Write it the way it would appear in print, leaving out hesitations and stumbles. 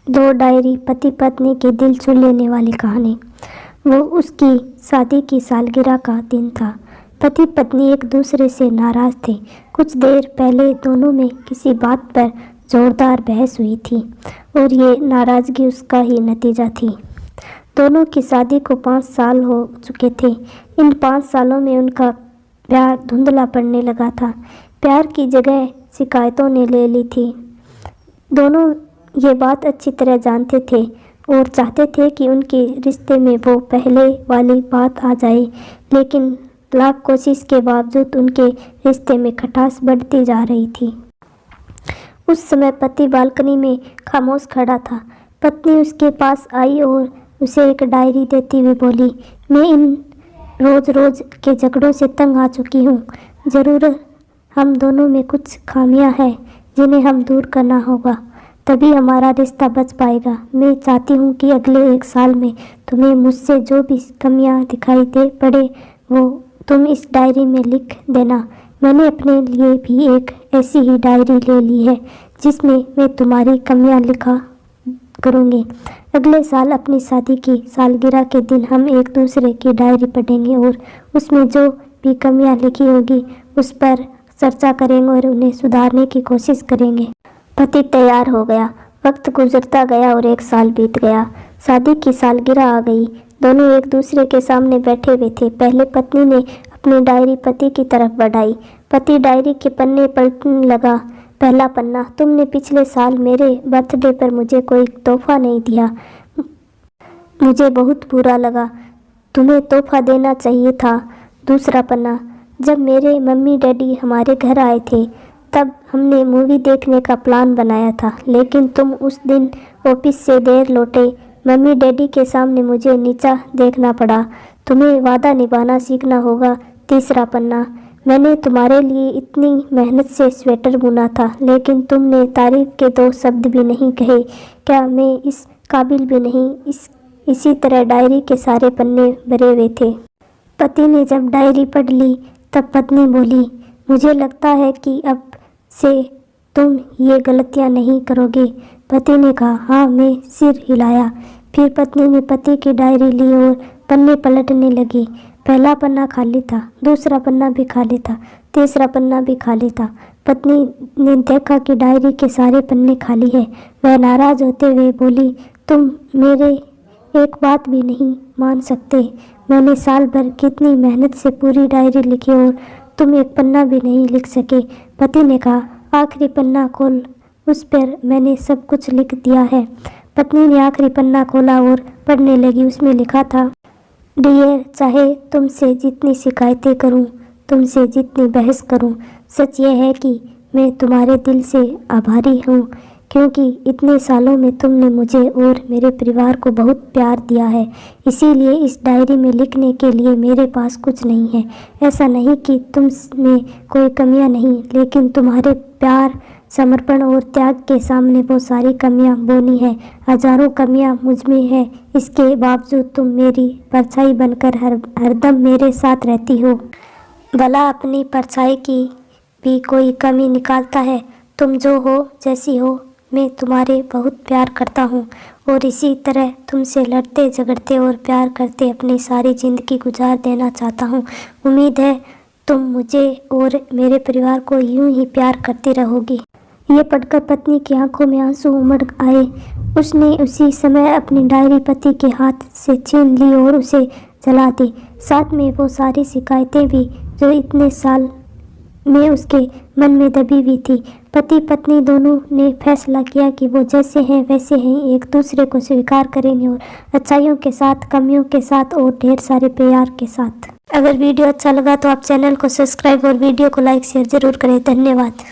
दो डायरी, पति पत्नी की दिल छू लेने वाली कहानी। वो उसकी शादी की सालगिरह का दिन था। पति पत्नी एक दूसरे से नाराज थे। कुछ देर पहले दोनों में किसी बात पर जोरदार बहस हुई थी और ये नाराज़गी उसका ही नतीजा थी। दोनों की शादी को 5 साल हो चुके थे। इन 5 सालों में उनका प्यार धुंधला पड़ने लगा था। प्यार की जगह शिकायतों ने ले ली थी। दोनों ये बात अच्छी तरह जानते थे और चाहते थे कि उनके रिश्ते में वो पहले वाली बात आ जाए, लेकिन लाख कोशिश के बावजूद उनके रिश्ते में खटास बढ़ती जा रही थी। उस समय पति बालकनी में खामोश खड़ा था। पत्नी उसके पास आई और उसे एक डायरी देती हुई बोली, मैं इन रोज़ के झगड़ों से तंग आ चुकी हूँ। ज़रूर हम दोनों में कुछ खामियां हैं जिन्हें हम दूर करना होगा, तभी हमारा रिश्ता बच पाएगा। मैं चाहती हूँ कि अगले 1 साल में तुम्हें मुझसे जो भी कमियाँ दिखाई दे पड़े वो तुम इस डायरी में लिख देना। मैंने अपने लिए भी एक ऐसी ही डायरी ले ली है जिसमें मैं तुम्हारी कमियाँ लिखा करूँगी। अगले साल अपनी शादी की सालगिरह के दिन हम एक दूसरे की डायरी पढ़ेंगे और उसमें जो भी कमियाँ लिखी होगी उस पर चर्चा करेंगे और उन्हें सुधारने की कोशिश करेंगे। पति तैयार हो गया। वक्त गुजरता गया और 1 साल बीत गया। शादी की सालगिरह आ गई। दोनों एक दूसरे के सामने बैठे हुए थे। पहले पत्नी ने अपनी डायरी पति की तरफ बढ़ाई। पति डायरी के पन्ने पलटने लगा। पहला पन्ना, तुमने पिछले साल मेरे बर्थडे पर मुझे कोई तोहफा नहीं दिया। मुझे बहुत बुरा लगा। तुम्हें तोहफा देना चाहिए था। दूसरा पन्ना, जब मेरे मम्मी डैडी हमारे घर आए थे तब हमने मूवी देखने का प्लान बनाया था, लेकिन तुम उस दिन ऑफिस से देर लौटे। मम्मी डैडी के सामने मुझे नीचा देखना पड़ा। तुम्हें वादा निभाना सीखना होगा। तीसरा पन्ना, मैंने तुम्हारे लिए इतनी मेहनत से स्वेटर बुना था, लेकिन तुमने तारीफ के 2 शब्द भी नहीं कहे। क्या मैं इस काबिल भी नहीं? इसी तरह डायरी के सारे पन्ने भरे हुए थे। पति ने जब डायरी पढ़ ली तब पत्नी बोली, मुझे लगता है कि अब से तुम ये गलतियां नहीं करोगे। पति ने कहा, हाँ। मैं सिर हिलाया। फिर पत्नी ने पति की डायरी ली और पन्ने पलटने लगी। पहला पन्ना खाली था, दूसरा पन्ना भी खाली था, तीसरा पन्ना भी खाली था। पत्नी ने देखा कि डायरी के सारे पन्ने खाली है। वह नाराज होते हुए बोली, तुम मेरे एक बात भी नहीं मान सकते। मैंने साल भर कितनी मेहनत से पूरी डायरी लिखी और तुम एक पन्ना भी नहीं लिख सके। पति ने कहा, आखिरी पन्ना खोल, उस पर मैंने सब कुछ लिख दिया है। पत्नी ने आखिरी पन्ना खोला और पढ़ने लगी। उसमें लिखा था, डियर, चाहे तुमसे जितनी शिकायतें करूं, तुमसे जितनी बहस करूं, सच यह है कि मैं तुम्हारे दिल से आभारी हूं, क्योंकि इतने सालों में तुमने मुझे और मेरे परिवार को बहुत प्यार दिया है। इसीलिए इस डायरी में लिखने के लिए मेरे पास कुछ नहीं है। ऐसा नहीं कि तुम में कोई कमियां नहीं, लेकिन तुम्हारे प्यार, समर्पण और त्याग के सामने वो सारी कमियां बोनी है। हजारों कमियां मुझ में है, इसके बावजूद तुम मेरी परछाई बनकर हरदम मेरे साथ रहती हो। भला अपनी परछाई की भी कोई कमी निकालता है? तुम जो हो, जैसी हो, मैं तुम्हारे बहुत प्यार करता हूँ और इसी तरह तुमसे लड़ते झगड़ते और प्यार करते अपनी सारी ज़िंदगी गुजार देना चाहता हूँ। उम्मीद है तुम मुझे और मेरे परिवार को यूं ही प्यार करती रहोगी। ये पढ़कर पत्नी की आंखों में आंसू उमड़ आए। उसने उसी समय अपनी डायरी पति के हाथ से छीन ली और उसे जला दी। साथ में वो सारी शिकायतें भी जो इतने साल में उसके मन में दबी हुई थी। पति पत्नी दोनों ने फैसला किया कि वो जैसे हैं वैसे हैं, एक दूसरे को स्वीकार करेंगे और अच्छाइयों के साथ, कमियों के साथ और ढेर सारे प्यार के साथ। अगर वीडियो अच्छा लगा तो आप चैनल को सब्सक्राइब और वीडियो को लाइक शेयर ज़रूर करें। धन्यवाद।